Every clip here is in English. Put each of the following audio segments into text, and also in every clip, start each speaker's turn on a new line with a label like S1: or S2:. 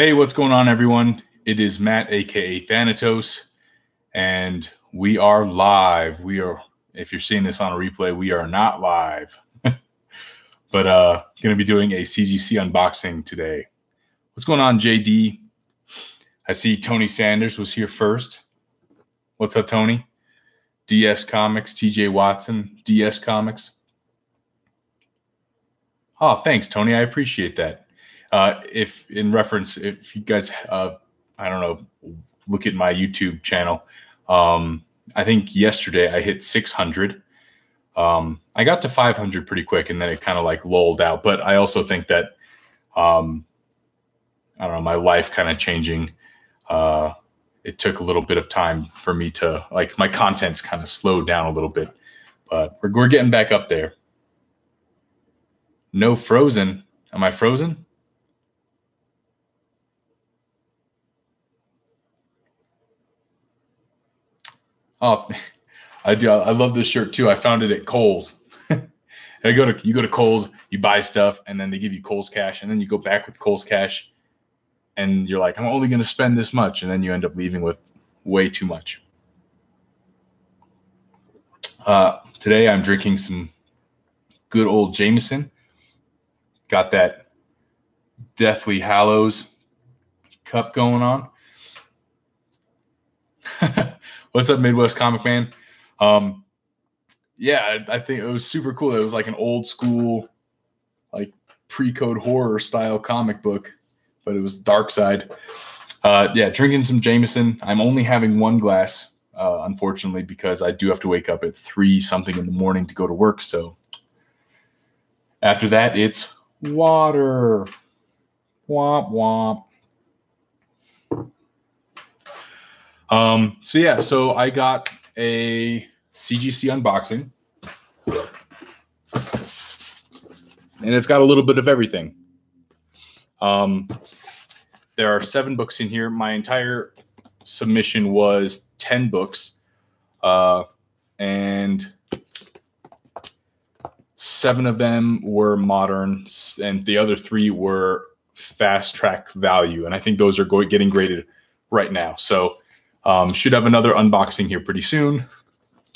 S1: Hey, what's going on, everyone? It is Matt, aka Thanatos, and we are live. If you're seeing this on a replay, we are not live, but going to be doing a CGC unboxing today. What's going on, JD? I see Tony Sanders was here first. What's up, Tony? DS Comics, TJ Watson, DS Comics. Oh, thanks, Tony. I appreciate that. If you guys, I don't know, look at my YouTube channel. I think yesterday I hit 600. I got to 500 pretty quick, and then it kind of like lulled out. But I also think that, I don't know, my life kind of changing. It took a little bit of time for me to, like, my content's kind of slowed down a little bit, but we're getting back up there. No Frozen. Am I frozen? Oh, I do. I love this shirt too. I found it at Kohl's. You go to Kohl's, you buy stuff, and then they give you Kohl's cash, and then you go back with Kohl's cash, and you're like, I'm only going to spend this much, and then you end up leaving with way too much. Today I'm drinking some good old Jameson. Got that Deathly Hallows cup going on. What's up, Midwest Comic Man? Yeah, I think it was super cool. It was like an old school, like pre-code horror style comic book, but it was dark side. Yeah, drinking some Jameson. I'm only having one glass, unfortunately, because I do have to wake up at 3-something in the morning to go to work. So after that, it's water. Womp womp. So I got a CGC unboxing, and it's got a little bit of everything. There are 7 books in here. My entire submission was 10 books, and 7 of them were modern, and the other 3 were fast track value. And I think those are getting graded right now. So should have another unboxing here pretty soon.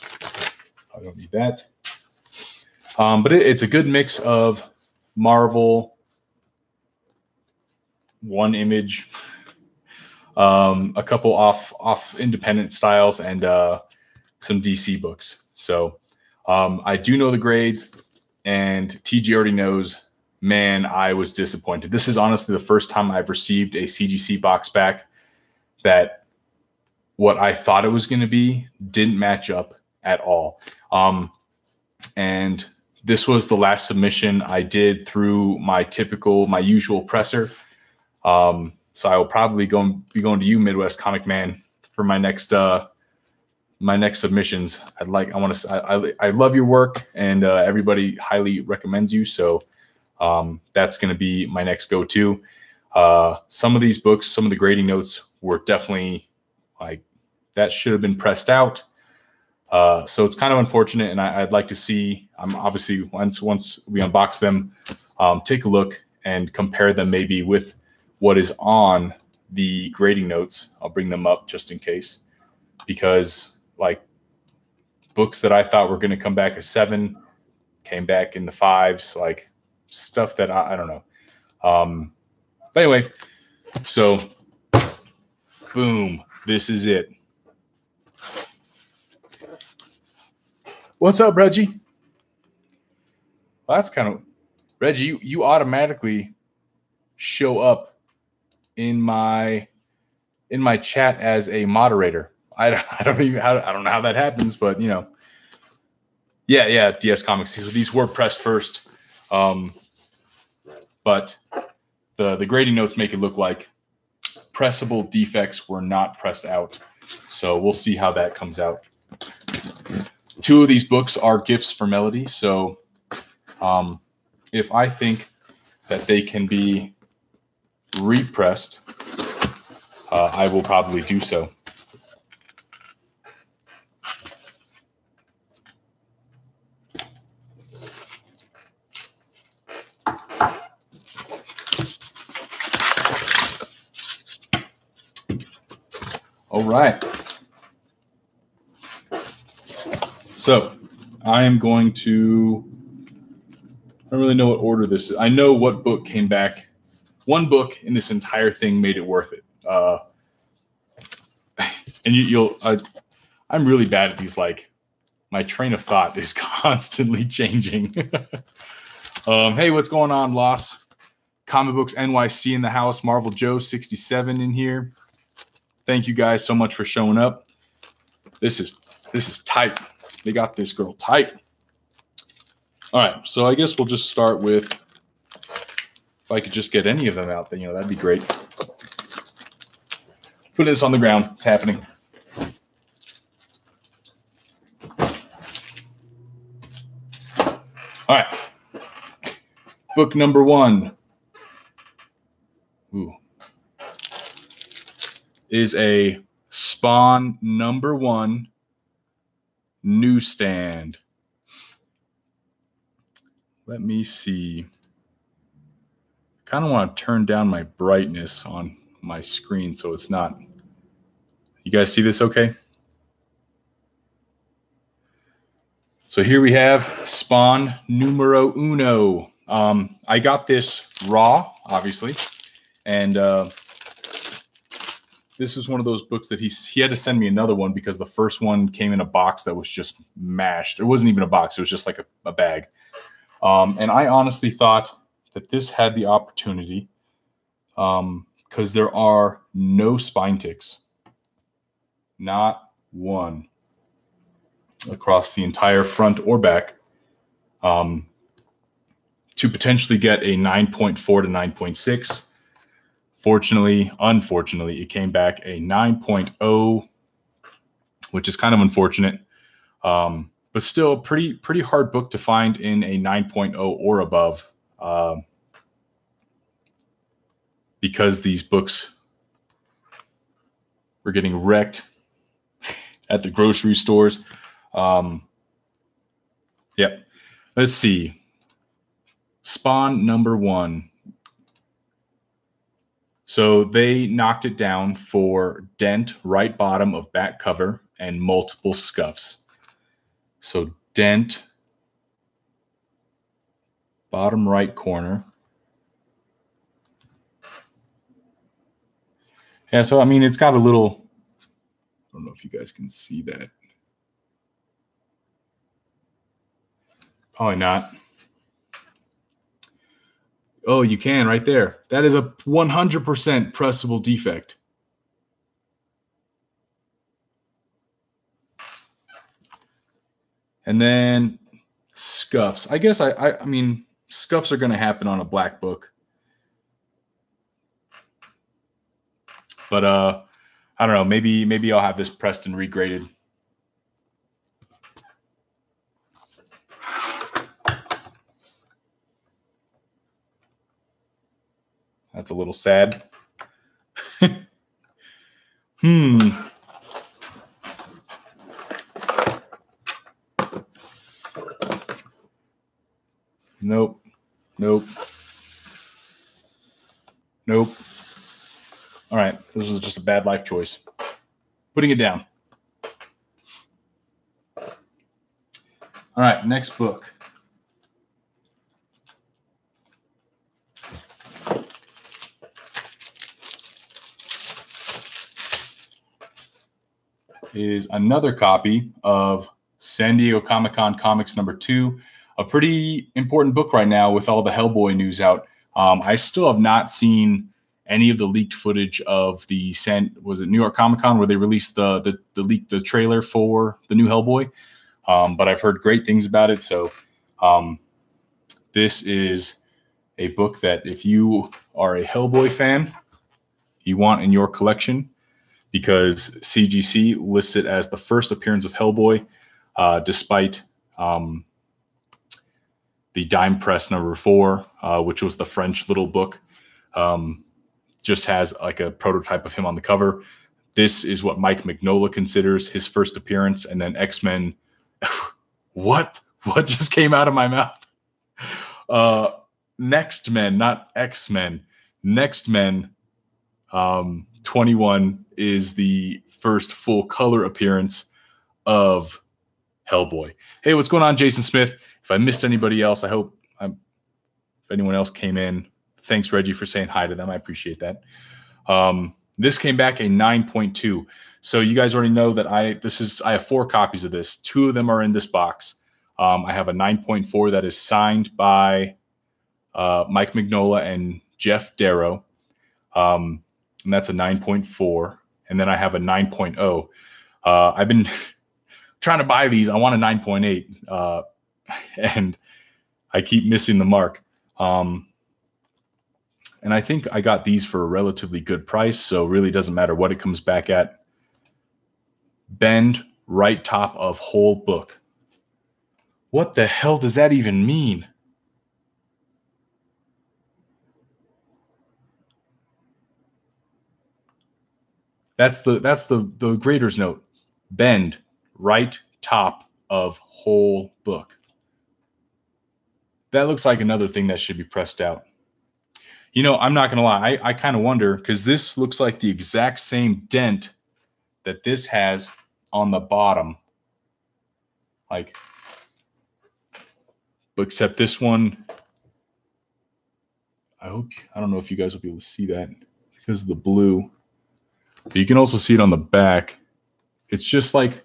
S1: I don't need that. But it's a good mix of Marvel, one image, a couple off independent styles, and some DC books. So I do know the grades, and TG already knows. Man, I was disappointed. This is honestly the first time I've received a CGC box back that what I thought it was going to be didn't match up at all. And this was the last submission I did through my usual presser. So I will probably be going to you, Midwest Comic Man, for my next submissions. I love your work, and everybody highly recommends you. So that's going to be my next go-to. Some of these books, some of the grading notes were definitely like, that should have been pressed out. So it's kind of unfortunate, and I'd like to see, obviously once we unbox them, take a look and compare them maybe with what is on the grading notes. I'll bring them up just in case, because like books that I thought were going to come back as 7 came back in the 5s, like stuff that I don't know. But anyway, so boom, this is it. What's up, Reggie? Well, that's kind of, Reggie, you automatically show up in my chat as a moderator. I don't know how that happens, but you know. Yeah, DS Comics. So these were pressed first. But the grading notes make it look like pressable defects were not pressed out. So we'll see how that comes out. 2 of these books are gifts for Melody. So if I think that they can be repressed, I will probably do so. All right. So I am going to, I don't really know what order this is. I know what book came back. One book in this entire thing made it worth it. And I'm really bad at these. Like, my train of thought is constantly changing. Hey, what's going on, Loss? Comic Books NYC in the house. Marvel Joe 67 in here. Thank you guys so much for showing up. This is tight. They got this girl tight. All right, so I guess we'll just start with, if I could just get any of them out, then that'd be great. Put this on the ground. It's happening. All right. Book number 1. Is a Spawn #1 newsstand. Let me see. Kind of want to turn down my brightness on my screen so it's not. You guys see this okay? So here we have Spawn #1. I got this raw, obviously, and this is one of those books that he had to send me another one because the first one came in a box that was just mashed. It wasn't even a box. It was just like a bag. And I honestly thought that this had the opportunity, because there are no spine ticks. Not one. Across the entire front or back. To potentially get a 9.4 to 9.6. Unfortunately, it came back a 9.0, which is kind of unfortunate. But still a pretty hard book to find in a 9.0 or above, because these books were getting wrecked at the grocery stores. Yeah. Let's see. Spawn #1. So they knocked it down for dent, right bottom of back cover, and multiple scuffs. So dent, bottom right corner. Yeah, so I mean, it's got a little, I don't know if you guys can see that. Probably not. Oh, you can right there. That is a 100% pressable defect. And then scuffs. I guess I mean, scuffs are going to happen on a black book. But I don't know. Maybe I'll have this pressed and regraded. That's a little sad. Nope. All right. This was just a bad life choice. Putting it down. All right. Next book. Is another copy of San Diego Comic-Con Comics #2, a pretty important book right now with all the Hellboy news out. I still have not seen any of the leaked footage of the New York Comic-Con where they released the trailer for the new Hellboy, but I've heard great things about it. So this is a book that if you are a Hellboy fan, you want in your collection, because CGC lists it as the first appearance of Hellboy, despite the dime press #4, which was the French little book, just has like a prototype of him on the cover. This is what Mike Mignola considers his first appearance, and then X-Men. What just came out of my mouth? Next Men, not X-Men. Next Men. 21 is the first full color appearance of Hellboy. Hey, what's going on, Jason Smith? If I missed anybody else, I hope if anyone else came in, thanks, Reggie, for saying hi to them. I appreciate that. This came back a 9.2. So you guys already know that I have 4 copies of this. 2 of them are in this box. I have a 9.4 that is signed by Mike Mignola and Jeff Darrow. And that's a 9.4. And then I have a 9.0. I've been trying to buy these. I want a 9.8. And I keep missing the mark. And I think I got these for a relatively good price. So it really doesn't matter what it comes back at. Bend, right top of whole book. What the hell does that even mean? That's the grader's note. Bend, right top of whole book. That looks like another thing that should be pressed out. You know, I'm not going to lie. I kind of wonder, because this looks like the exact same dent that this has on the bottom. Like, except this one, I don't know if you guys will be able to see that because of the blue. But you can also see it on the back. It's just like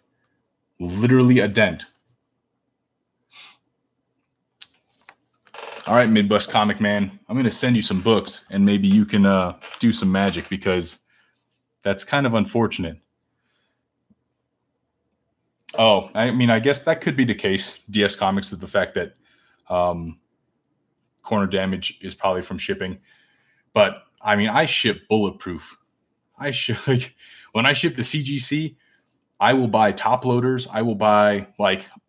S1: literally a dent. All right, Midwest Comic Man, I'm going to send you some books and maybe you can do some magic, because that's kind of unfortunate. Oh, I mean, I guess that could be the case. DS Comics is the fact that corner damage is probably from shipping. But I mean, I ship bulletproof. Like when I ship to CGC, I will buy top loaders. I will buy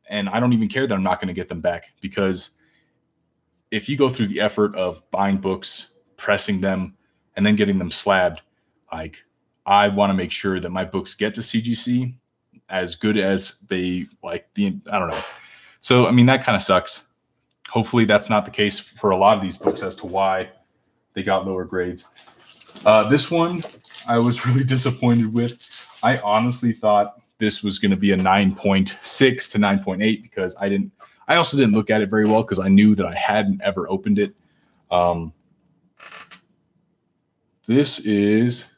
S1: and I don't even care that I'm not going to get them back, because if you go through the effort of buying books, pressing them, and then getting them slabbed, like I want to make sure that my books get to CGC as good as they I don't know. So, I mean, that kind of sucks. Hopefully that's not the case for a lot of these books as to why they got lower grades. This one I was really disappointed with. I honestly thought this was going to be a 9.6 to 9.8 because I also didn't look at it very well because I knew that I hadn't ever opened it. This is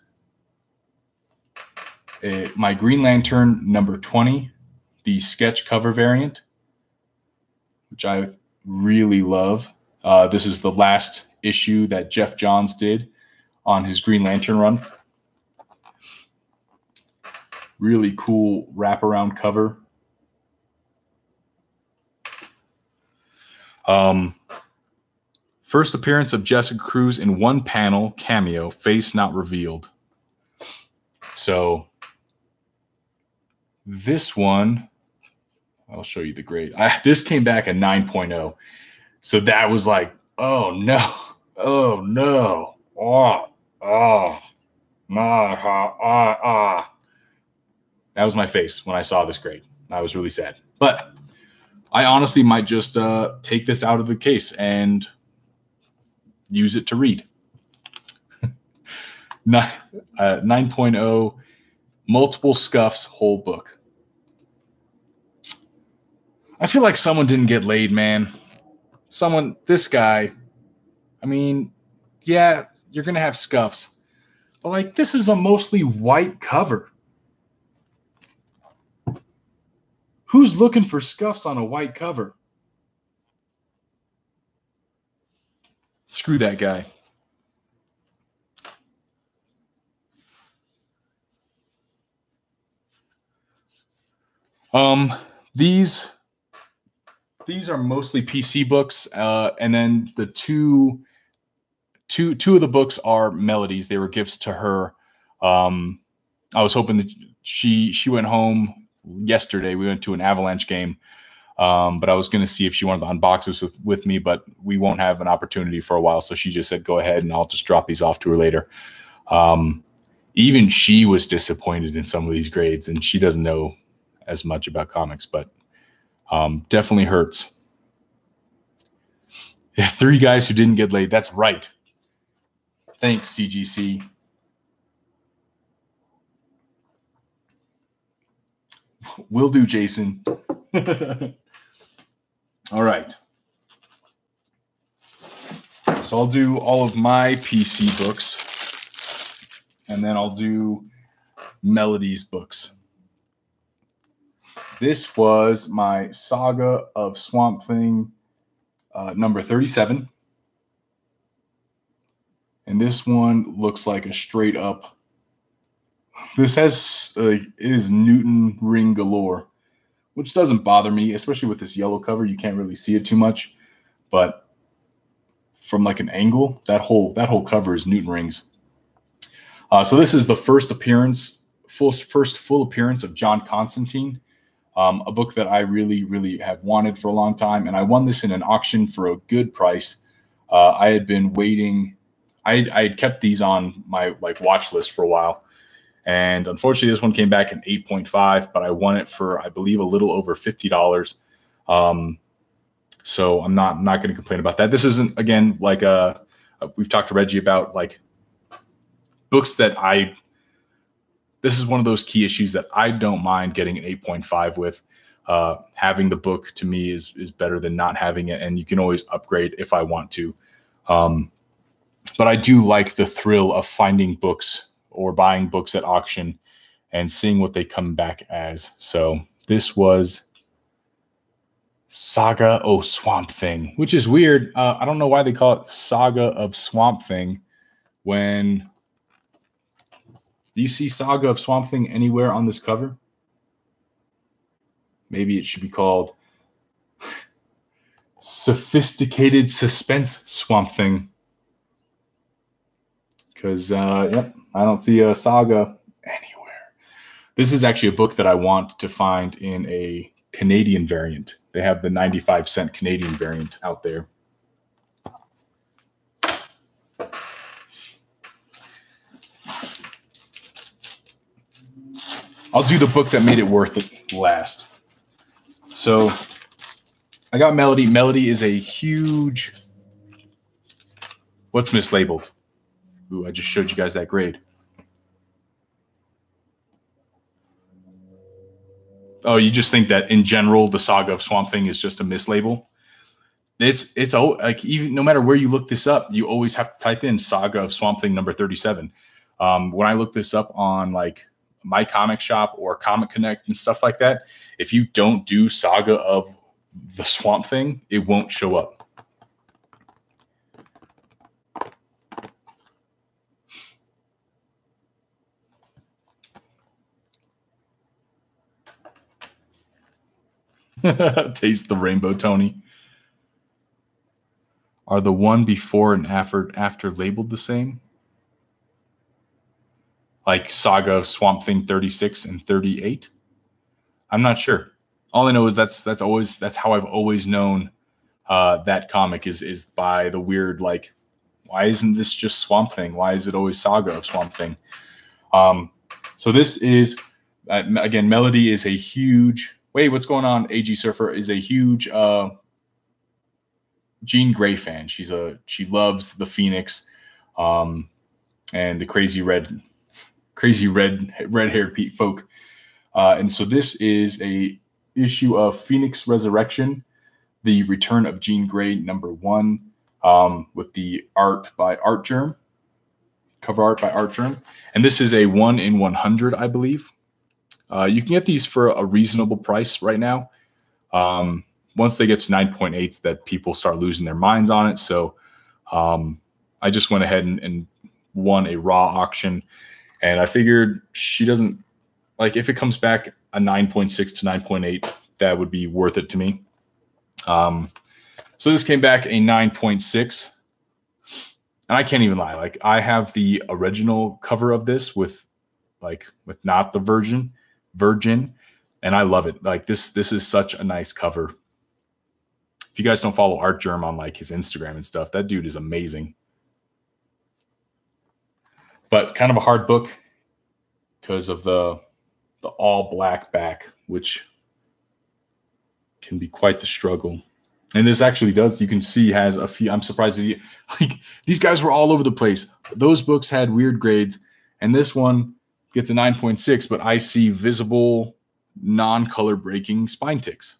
S1: my Green Lantern number 20, the sketch cover variant, which I really love. This is the last issue that Jeff Johns did on his Green Lantern run. Really cool wraparound cover. First appearance of Jessica Cruz in one panel, cameo, face not revealed. So this one, I'll show you the grade. This came back a 9.0. So that was like, oh no, oh no, That was my face when I saw this grade. I was really sad. But I honestly might just take this out of the case and use it to read. 9.0, multiple scuffs, whole book. I feel like someone didn't get laid, man. This guy, I mean, yeah, you're going to have scuffs. But, like, this is a mostly white cover. Who's looking for scuffs on a white cover? Screw that guy. These are mostly PC books, and then the two of the books are melodies. They were gifts to her. I was hoping that she went home yesterday. We went to an Avalanche game, but I was going to see if she wanted to unbox this with me, but we won't have an opportunity for a while. So she just said, go ahead and I'll just drop these off to her later. Even she was disappointed in some of these grades, and she doesn't know as much about comics, but definitely hurts. 3 guys who didn't get laid. That's right. Thanks, CGC. Will do, Jason. All right. So I'll do all of my PC books, and then I'll do Melody's books. This was my Saga of Swamp Thing number 37. And this one looks like a straight up. This has, it is Newton ring galore, which doesn't bother me, especially with this yellow cover. You can't really see it too much, but from like an angle, that whole cover is Newton rings. So this is the first full appearance of John Constantine, a book that I really have wanted for a long time, and I won this in an auction for a good price. I had been waiting. I had kept these on my watch list for a while, and unfortunately this one came back at 8.5, but I won it for, I believe, a little over $50. So I'm not going to complain about that. This isn't, again, like we've talked to Reggie about, like books that this is one of those key issues that I don't mind getting an 8.5 with. Having the book to me is better than not having it, and you can always upgrade if I want to. But I do like the thrill of finding books or buying books at auction and seeing what they come back as. So this was Saga of Swamp Thing, which is weird. I don't know why they call it Saga of Swamp Thing when... Do you see Saga of Swamp Thing anywhere on this cover? Maybe it should be called Sophisticated Suspense Swamp Thing. Because, yep, I don't see a Saga anywhere. This is actually a book that I want to find in a Canadian variant. They have the 95-cent Canadian variant out there. I'll do the book that made it worth it last. So I got Melody. Melody is a huge... What's mislabeled? Ooh, I just showed you guys that grade. Oh, you just think that in general the Saga of Swamp Thing is just a mislabel? It's like, even no matter where you look this up, you always have to type in Saga of Swamp Thing number 37. When I look this up on like My Comic Shop or Comic Connect and stuff like that, if you don't do Saga of the Swamp Thing, it won't show up. Taste the rainbow, Tony. Are the one before and after labeled the same? Like Saga of Swamp Thing 36 and 38? I'm not sure. All I know is that's how I've always known that comic is by the weird, like, why isn't this just Swamp Thing? Why is it always Saga of Swamp Thing? So this is, again, Melody is a huge... Wait, what's going on? AG Surfer is a huge Jean Grey fan. She loves the Phoenix and the crazy red-haired folk. And so this is a issue of Phoenix Resurrection, the Return of Jean Grey #1, with the art by Art Germ, cover art by Art Germ. And this is a 1 in 100, I believe. You can get these for a reasonable price right now. Once they get to 9.8s, that people start losing their minds on it. So I just went ahead and won a raw auction. And I figured she doesn't, like, if it comes back a 9.6 to 9.8, that would be worth it to me. So this came back a 9.6. And I can't even lie. Like, I have the original cover of this with not the Virgin, and I love it. Like, this is such a nice cover. If you guys don't follow Art Germ on like his Instagram and stuff, that dude is amazing. But kind of a hard book because of the all black back, which can be quite the struggle. And this actually does, you can see, has a few. I'm surprised that like, these guys were all over the place. Those books had weird grades, and this one gets a 9.6, but I see visible non-color breaking spine ticks.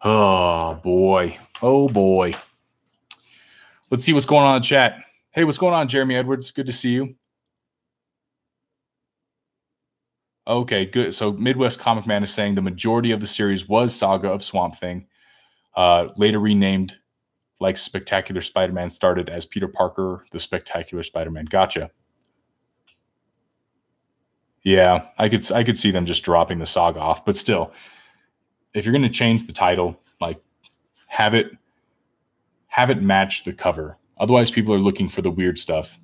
S1: Oh boy. Oh boy. Let's see what's going on in the chat. Hey, what's going on, Jeremy Edwards? Good to see you. Okay, good. So Midwest Comic Man is saying the majority of the series was Saga of Swamp Thing, later renamed like Spectacular Spider-Man, started as Peter Parker, the Spectacular Spider-Man. Gotcha. Yeah, I could see them just dropping the Saga off, but still, if you're going to change the title, like have it match the cover. Otherwise, people are looking for the weird stuff.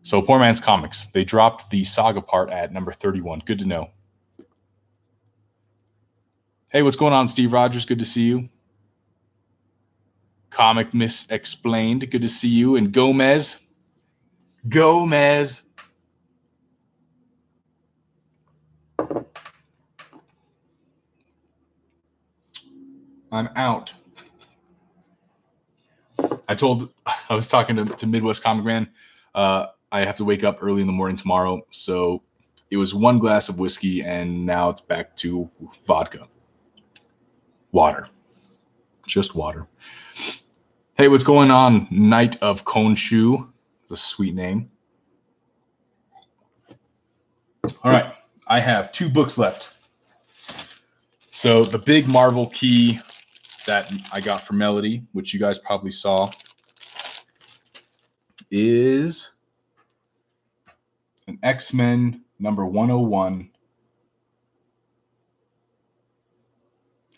S1: So Poor Man's Comics, they dropped the Saga part at number 31. Good to know. Hey, what's going on, Steve Rogers? Good to see you. Comic Miss Explained. Good to see you. And Gomez. I'm out. I was talking to Midwest Comic Man. I have to wake up early in the morning tomorrow. So it was one glass of whiskey, and now it's back to vodka. Water. Just water. Hey, what's going on? Knight of Konshu. It's a sweet name. All right. I have 2 books left. So the big Marvel key that I got from Melody, which you guys probably saw, is an X-Men number 101.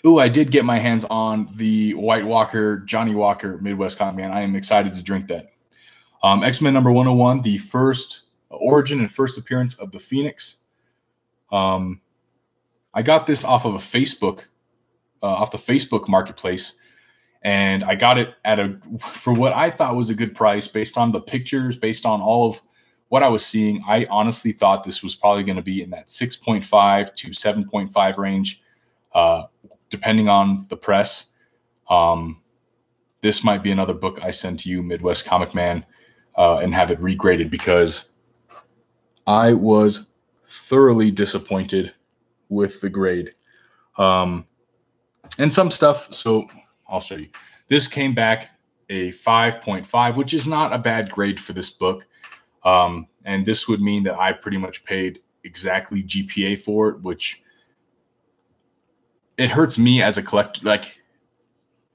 S1: Ooh, I did get my hands on the White Walker, Johnny Walker Midwest Comic Man. I am excited to drink that. X-Men number 101, the first origin and first appearance of the Phoenix. I got this off of off the Facebook marketplace, and I got it for what I thought was a good price based on the pictures, based on all of what I was seeing. I honestly thought this was probably going to be in that 6.5 to 7.5 range, depending on the press. This might be another book I send to you, Midwest Comic Man, and have it regraded, because I was thoroughly disappointed with the grade. And some stuff, so I'll show you. This came back a 5.5, which is not a bad grade for this book. And this would mean that I pretty much paid exactly GPA for it, which it hurts me as a collector. Like,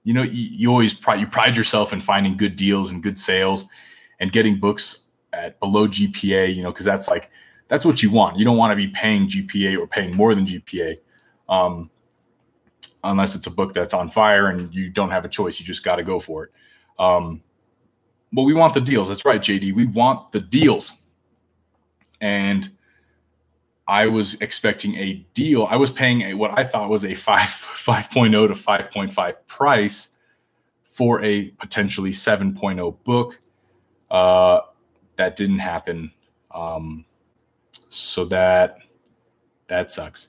S1: you know, you always pride yourself in finding good deals and good sales and getting books at below GPA, you know, because that's what you want. You don't want to be paying GPA or paying more than GPA. Unless it's a book that's on fire and you don't have a choice. You just got to go for it. But we want the deals. That's right, JD. We want the deals. And I was expecting a deal. I was paying what I thought was a 5.0 to 5.5 price for a potentially 7.0 book. That didn't happen. So that sucks.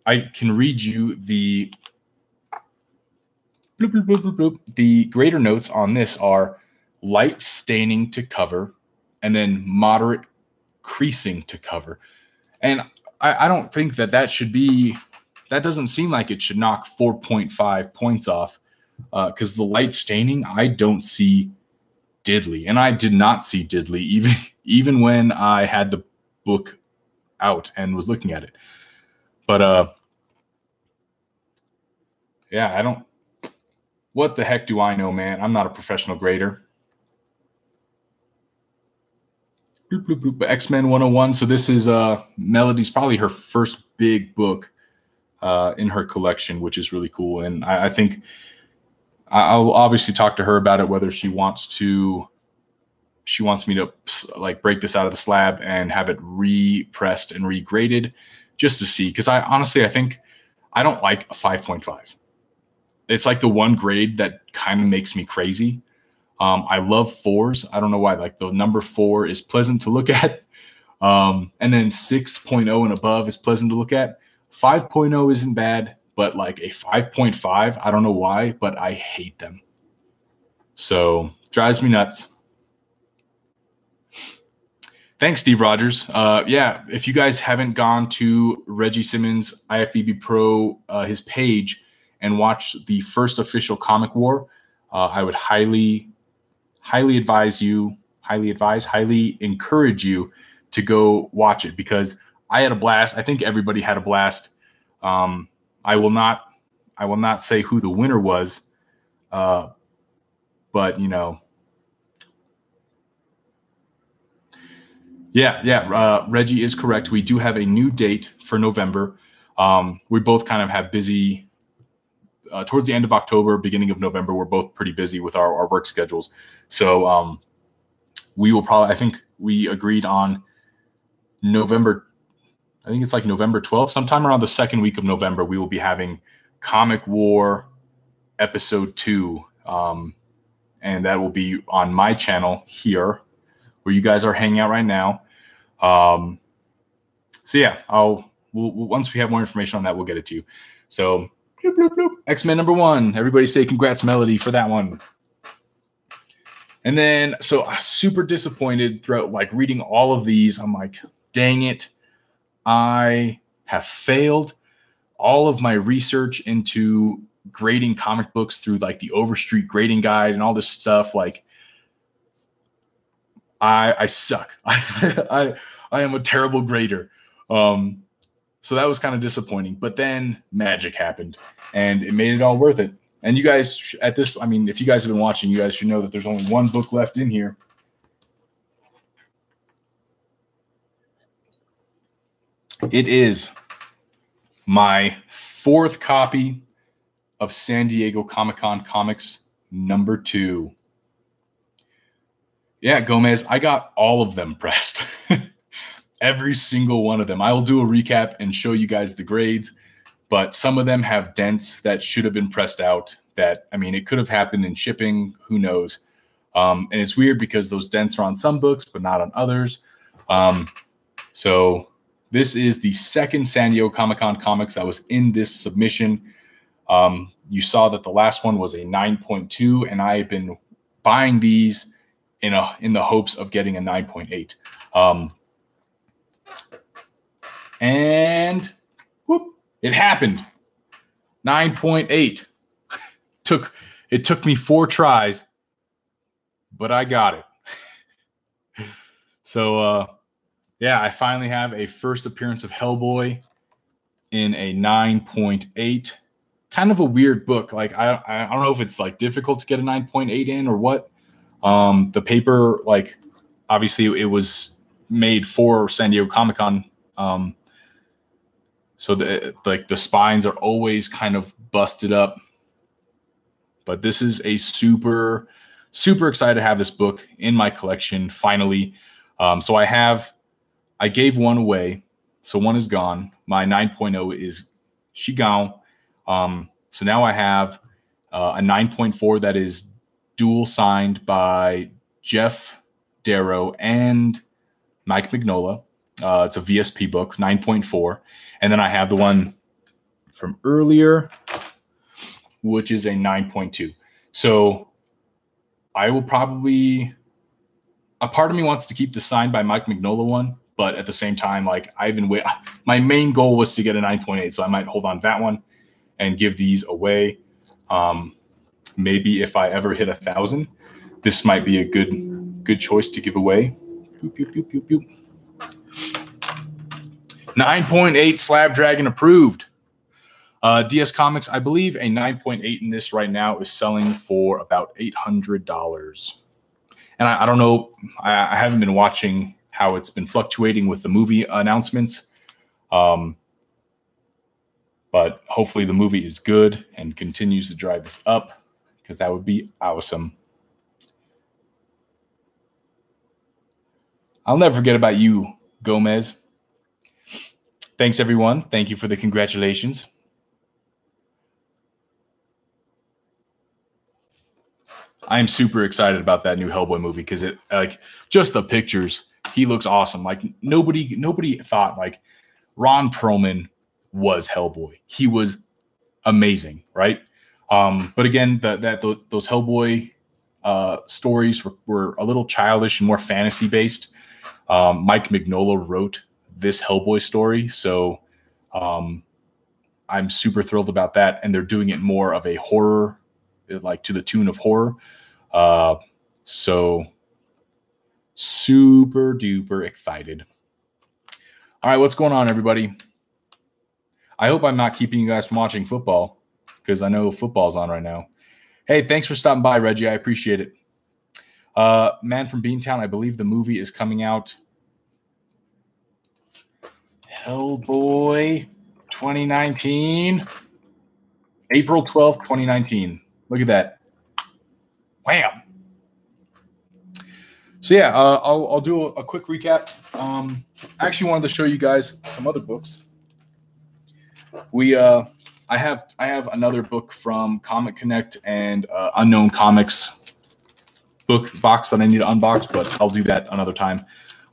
S1: I can read you the bloop, bloop, bloop, bloop, bloop. The grader notes on this are light staining to cover and then moderate creasing to cover. And I don't think that should be, that doesn't seem like it should knock 4.5 points off, because the light staining, I don't see diddly. And I did not see diddly even when I had the book out and was looking at it. But yeah, what the heck do I know, man? I'm not a professional grader. Bloop, bloop, bloop. X-Men 101. So this is Melody's probably her first big book in her collection, which is really cool. And I think I'll obviously talk to her about it, whether she wants me to like break this out of the slab and have it repressed and regraded just to see. Because I think I don't like a 5.5. It's like the one grade that kind of makes me crazy. I love 4s. I don't know why. Like the number 4 is pleasant to look at. And then 6.0 and above is pleasant to look at. 5.0 isn't bad, but like a 5.5, I don't know why, but I hate them. So drives me nuts. Thanks, Steve Rogers. Yeah, if you guys haven't gone to Reggie Simmons IFBB Pro, his page, and watched the first official Comic War, I would highly encourage you to go watch it, because I had a blast. I think everybody had a blast. I will not say who the winner was, but you know. Yeah. Reggie is correct. We do have a new date for November. We both kind of have busy towards the end of October, beginning of November. We're both pretty busy with our work schedules. So we will probably, I think we agreed on November. I think it's like November 12th, sometime around the second week of November, we will be having Comic War episode 2. And that will be on my channel here, where you guys are hanging out right now. So yeah, we'll once we have more information on that, we'll get it to you. So bloop, bloop, bloop. X-Men #1. Everybody say congrats, Melody, for that one. And then, so I was super disappointed throughout like reading all of these. I'm like, dang it, I have failed. All of my research into grading comic books through like the Overstreet grading guide and all this stuff, like I suck. I am a terrible grader. So that was kind of disappointing. But then magic happened, and it made it all worth it. And you guys, at this, I mean, if you guys have been watching, you guys should know that there's only one book left in here. It is my 4th copy of San Diego Comic-Con Comics #2. Yeah, Gomez, I got all of them pressed. Every single one of them. I will do a recap and show you guys the grades, but some of them have dents that should have been pressed out. That, I mean, it could have happened in shipping. Who knows? And it's weird because those dents are on some books, but not on others. So this is the 2nd San Diego Comic-Con Comics that was in this submission. You saw that the last one was a 9.2, and I have been buying these in the hopes of getting a 9.8. And whoop, it happened. 9.8. It took me 4 tries, but I got it. So yeah, I finally have a first appearance of Hellboy in a 9.8. Kind of a weird book. Like I don't know if it's like difficult to get a 9.8 in or what. The paper, like, obviously it was made for San Diego Comic-Con. So the spines are always kind of busted up. But this is a super, super excited to have this book in my collection finally. So I gave one away. So one is gone. My 9.0 is Shigao. So now I have a 9.4 that is dual signed by Jeff Darrow and Mike Mignola. It's a VSP book, 9.4. And then I have the one from earlier, which is a 9.2. So I will probably, a part of me wants to keep the signed by Mike Mignola one, but at the same time, like my main goal was to get a 9.8. So I might hold on to that one and give these away. Maybe if I ever hit 1,000, this might be a good choice to give away. Boop, boop, boop, boop, boop. 9.8 Slab Dragon approved. DS Comics, I believe a 9.8 in this right now is selling for about $800. And I don't know, I haven't been watching how it's been fluctuating with the movie announcements. But hopefully the movie is good and continues to drive this up, because that would be awesome. I'll never forget about you, Gomez. Thanks, everyone. Thank you for the congratulations. I am super excited about that new Hellboy movie, because it, like, just the pictures, he looks awesome. Like nobody thought like Ron Perlman was Hellboy. He was amazing, right? But again, those Hellboy stories were a little childish and more fantasy based. Mike Mignola wrote this Hellboy story, so I'm super thrilled about that. And they're doing it more of a horror, like to the tune of horror. So super duper excited. All right, what's going on, everybody? I hope I'm not keeping you guys from watching football, because I know football's on right now. Hey, thanks for stopping by, Reggie. I appreciate it. Man from Beantown, I believe the movie is coming out. Hellboy 2019. April 12th, 2019. Look at that. Wham. So yeah, I'll do a quick recap. I actually wanted to show you guys some other books. I have another book from Comic Connect and Unknown Comics book box that I need to unbox, but I'll do that another time.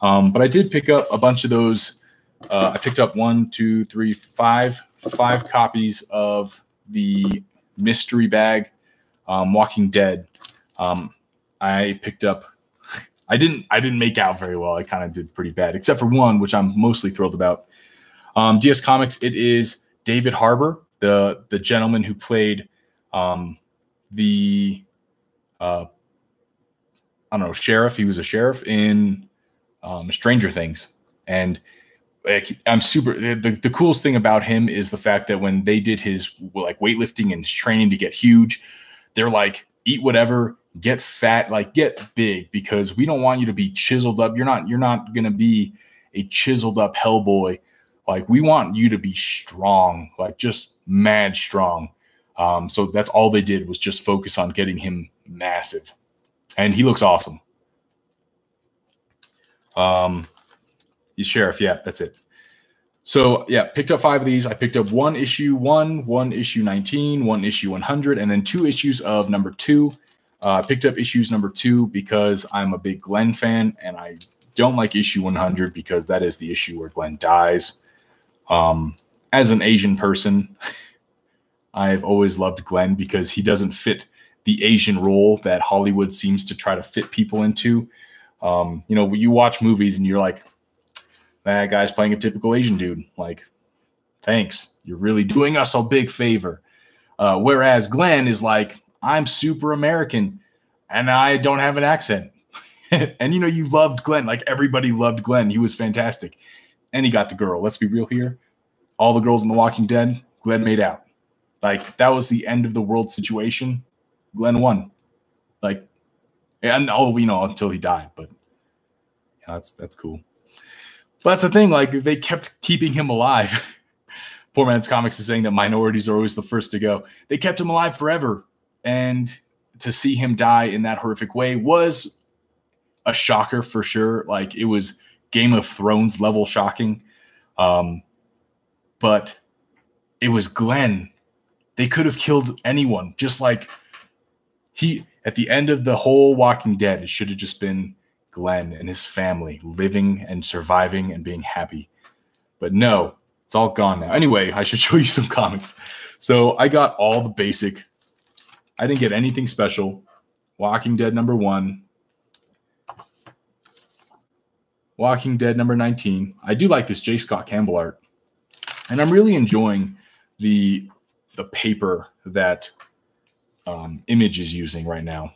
S1: But I did pick up a bunch of those. I picked up 5 copies of the mystery bag Walking Dead. I picked up. I didn't make out very well. I kind of did pretty bad, except for one, which I'm mostly thrilled about. DS Comics. It is David Harbour, the gentleman who played the I don't know, sheriff. He was a sheriff in Stranger Things, and I'm super. The coolest thing about him is the fact that when they did his like weightlifting and training to get huge, they're like, eat whatever, get fat, like get big, because we don't want you to be chiseled up. You're not gonna be a chiseled up Hellboy. Like, we want you to be strong, like just mad strong. So that's all they did, was just focus on getting him massive. And he looks awesome. He's sheriff. Yeah, that's it. So yeah, picked up 5 of these. I picked up 1 issue 1, 1 issue 19, 1 issue 100, and then 2 issues of number 2. I picked up issues number 2 because I'm a big Glenn fan, and I don't like issue 100 because that is the issue where Glenn dies. As an Asian person, I've always loved Glenn because he doesn't fit the Asian role that Hollywood seems to try to fit people into. You know, you watch movies and you're like, that guy's playing a typical Asian dude. Like, thanks. You're really doing us a big favor. Whereas Glenn is like, I'm super American and I don't have an accent. And, you know, you loved Glenn. Like, everybody loved Glenn. He was fantastic. And he got the girl. Let's be real here. All the girls in The Walking Dead, Glenn made out. Like, that was the end of the world situation. Glenn won. Like, and you know, until he died. But yeah, that's cool. But that's the thing. Like, they kept keeping him alive. Poor Man's Comics is saying that minorities are always the first to go. They kept him alive forever. And to see him die in that horrific way was a shocker for sure. Like, it was Game of Thrones level shocking. But it was Glenn. They could have killed anyone. Just like at the end of the whole Walking Dead, it should have just been Glenn and his family living and surviving and being happy. But no, it's all gone now. Anyway, I should show you some comics. So I got all the basic. I didn't get anything special. Walking Dead number 1. Walking Dead number 19. I do like this J. Scott Campbell art. And I'm really enjoying the paper that Image is using right now.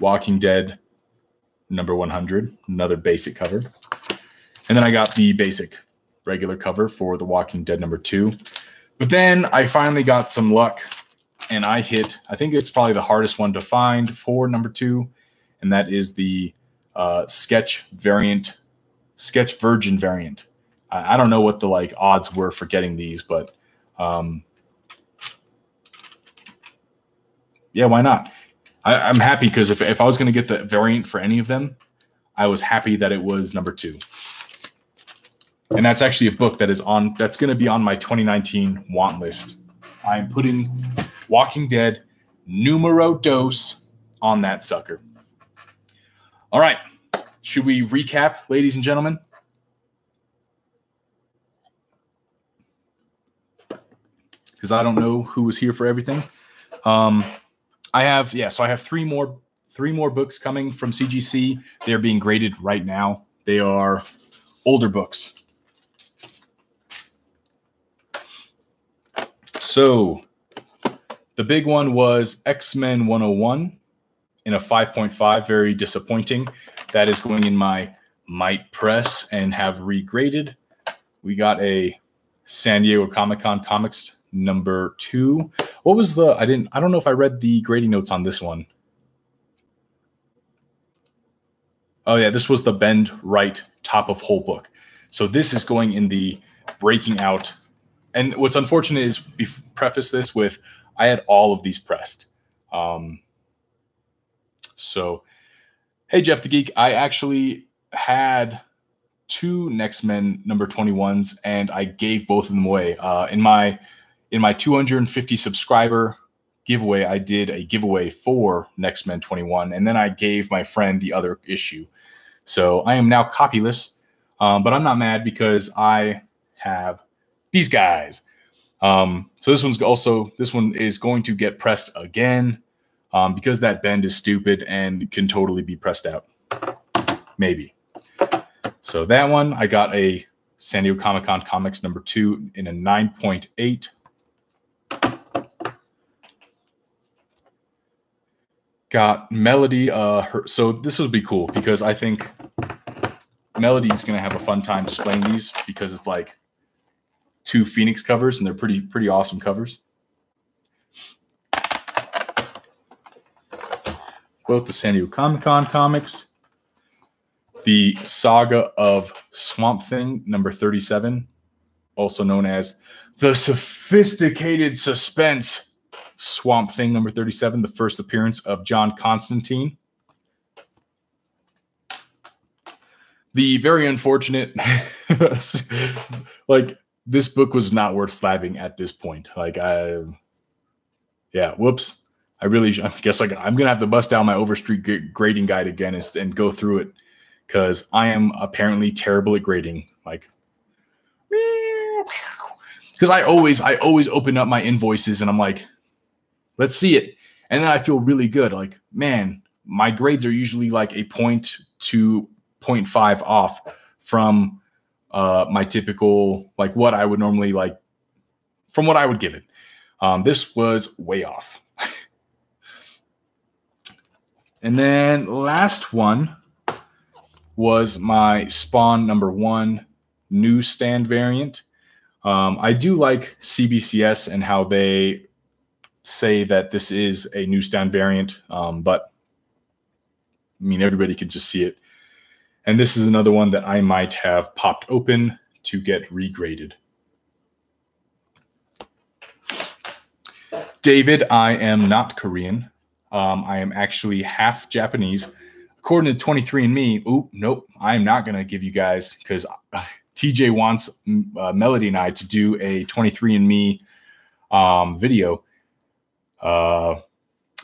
S1: Walking Dead number 100, another basic cover. And then I got the basic regular cover for The Walking Dead number 2. But then I finally got some luck, and I think it's probably the hardest one to find for number 2, and that is the Sketch Virgin variant. I don't know what the like odds were for getting these, but yeah, why not? I'm happy because if I was going to get the variant for any of them, I was happy that it was number 2. And that's actually a book that's going to be on my 2019 want list. I'm putting Walking Dead numero dos on that sucker. All right. Should we recap, ladies and gentlemen? Because I don't know who was here for everything. I have 3 more 3 more books coming from CGC. They are being graded right now. They are older books. So the big one was X-Men 101 in a 5.5, very disappointing. That is going in my Might Press and have regraded. We got a San Diego Comic-Con Comics number 2. What was the, I don't know if I read the grading notes on this one. Oh yeah, this was the bend right top of whole book. So this is going in the breaking out. And what's unfortunate is, preface this with, I had all of these pressed. So, hey, Jeff the Geek, I actually had 2 Next Men number 21s, and I gave both of them away. In my 250 subscriber giveaway, I did a giveaway for Next Men 21, and then I gave my friend the other issue. So I am now copyless, but I'm not mad because I have these guys. So this one is going to get pressed again because that bend is stupid and can totally be pressed out. Maybe. So that one, I got a San Diego Comic-Con Comics number 2 in a 9.8. Got Melody. So this would be cool because I think Melody is going to have a fun time displaying these because it's like 2 Phoenix covers, and they're pretty awesome covers. Both the San Diego Comic-Con comics. The Saga of Swamp Thing, number 37, also known as the Sophisticated Suspense Swamp Thing, number 37, the first appearance of John Constantine. The very unfortunate, like, this book was not worth slabbing at this point. Like, yeah, whoops. I guess like I'm gonna have to bust down my Overstreet grading guide again and go through it because I am apparently terrible at grading. Like, because I always open up my invoices and I'm like, let's see it, and then I feel really good. Like, man, my grades are usually like a 0.2 to 0.5 off from my typical, like, what I would normally like from what I would give it. This was way off. And then last one was my Spawn number 1 newsstand variant. I do like CBCS and how they say that this is a newsstand variant, but I mean, everybody could just see it. And this is another one that I might have popped open to get regraded. David, I am not Korean. I am actually half Japanese. According to 23andMe, nope, I'm not going to give you guys, because TJ wants Melody and I to do a 23andMe video. But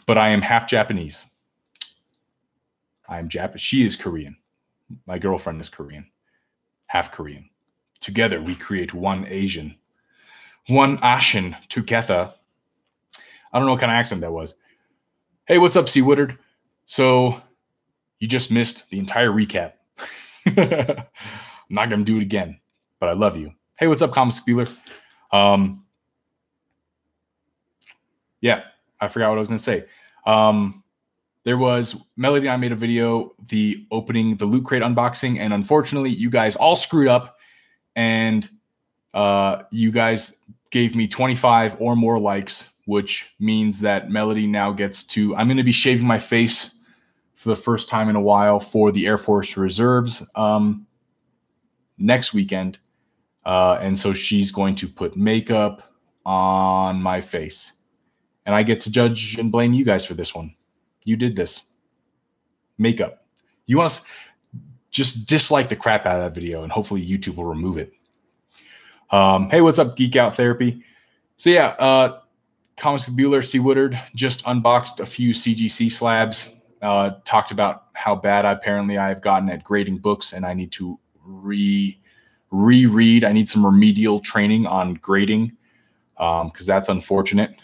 S1: I am half Japanese. I am Japanese. She is Korean. My girlfriend is Korean. Half Korean. Together we create one Asian. One Asian together. I don't know what kind of accent that was. Hey, what's up, C. Woodard? So you just missed the entire recap. I'm not going to do it again, but I love you. Hey, what's up, Comics Spieler? Yeah, I forgot what I was going to say. There was Melody and I made a video, the Loot Crate unboxing, and unfortunately, you guys all screwed up, and you guys gave me 25 or more likes, which means that Melody now gets to, I'm going to be shaving my face for the first time in a while for the Air Force Reserves next weekend. And so she's going to put makeup on my face. And I get to judge and blame you guys for this one. You did this. Makeup. You want to just dislike the crap out of that video, and hopefully YouTube will remove it. Hey, what's up, Geek Out Therapy? So yeah, Comics Bueller, C. Woodard just unboxed a few CGC slabs. Talked about how bad apparently I've gotten at grading books, and I need to reread. I need some remedial training on grading, because that's unfortunate.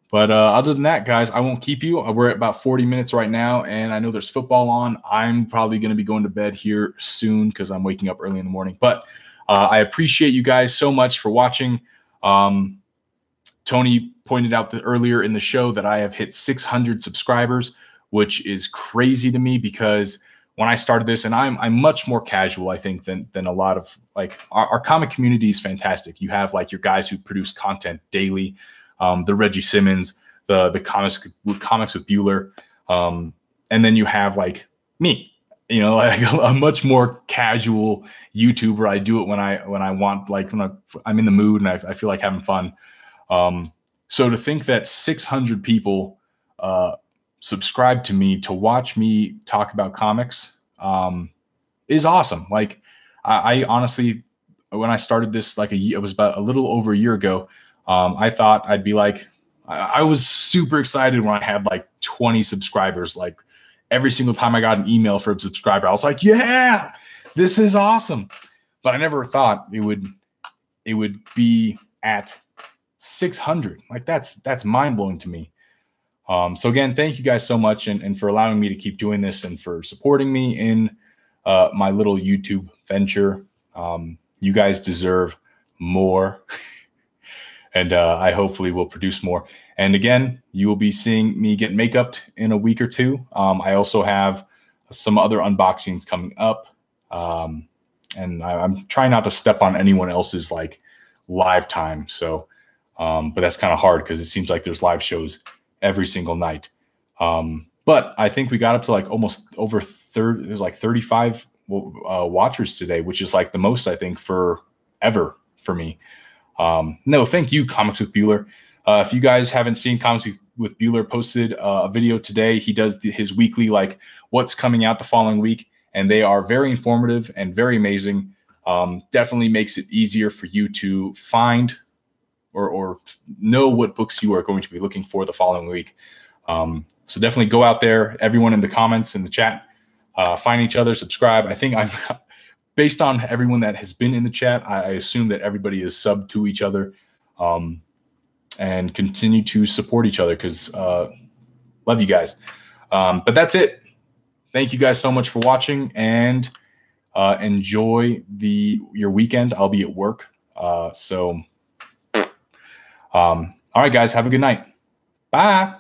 S1: But But other than that, guys, I won't keep you. We're at about 40 minutes right now, and I know there's football on. I'm probably going to be going to bed here soon because I'm waking up early in the morning. But I appreciate you guys so much for watching. Tony pointed out that earlier in the show that I have hit 600 subscribers, which is crazy to me because when I started this, and I'm much more casual, I think, than a lot of like our comic community is fantastic. You have like your guys who produce content daily, the Reggie Simmons, the comics with Bueller, and then you have like me, you know, like a much more casual YouTuber. I do it when I want, like when I'm in the mood and I feel like having fun. So to think that 600 people subscribe to me to watch me talk about comics is awesome. Like I honestly, when I started this, like it was about a little over a year ago. I thought I'd be like, I was super excited when I had like 20 subscribers. Like every single time I got an email from a subscriber, I was like, yeah, this is awesome. But I never thought it would be at 600. Like that's mind blowing to me. So again, thank you guys so much, and for allowing me to keep doing this and for supporting me in my little YouTube venture. You guys deserve more. And I hopefully will produce more. And again, you will be seeing me get makeup in a week or two. I also have some other unboxings coming up. And I'm trying not to step on anyone else's like live time. So, but that's kind of hard because it seems like there's live shows every single night. But I think we got up to like almost over 30. There's like 35 watchers today, which is like the most I think ever for me. No, thank you, Comics with Bueller. If you guys haven't seen Comics with Bueller, posted a video today. He does his weekly, like what's coming out the following week, and they are very informative and very amazing. Definitely makes it easier for you to find or know what books you are going to be looking for the following week. So definitely go out there, everyone in the comments, in the chat, find each other, subscribe. I think I'm based on everyone that has been in the chat, I assume that everybody is subbed to each other, and continue to support each other because love you guys. But that's it. Thank you guys so much for watching, and enjoy your weekend. I'll be at work. All right, guys, have a good night. Bye.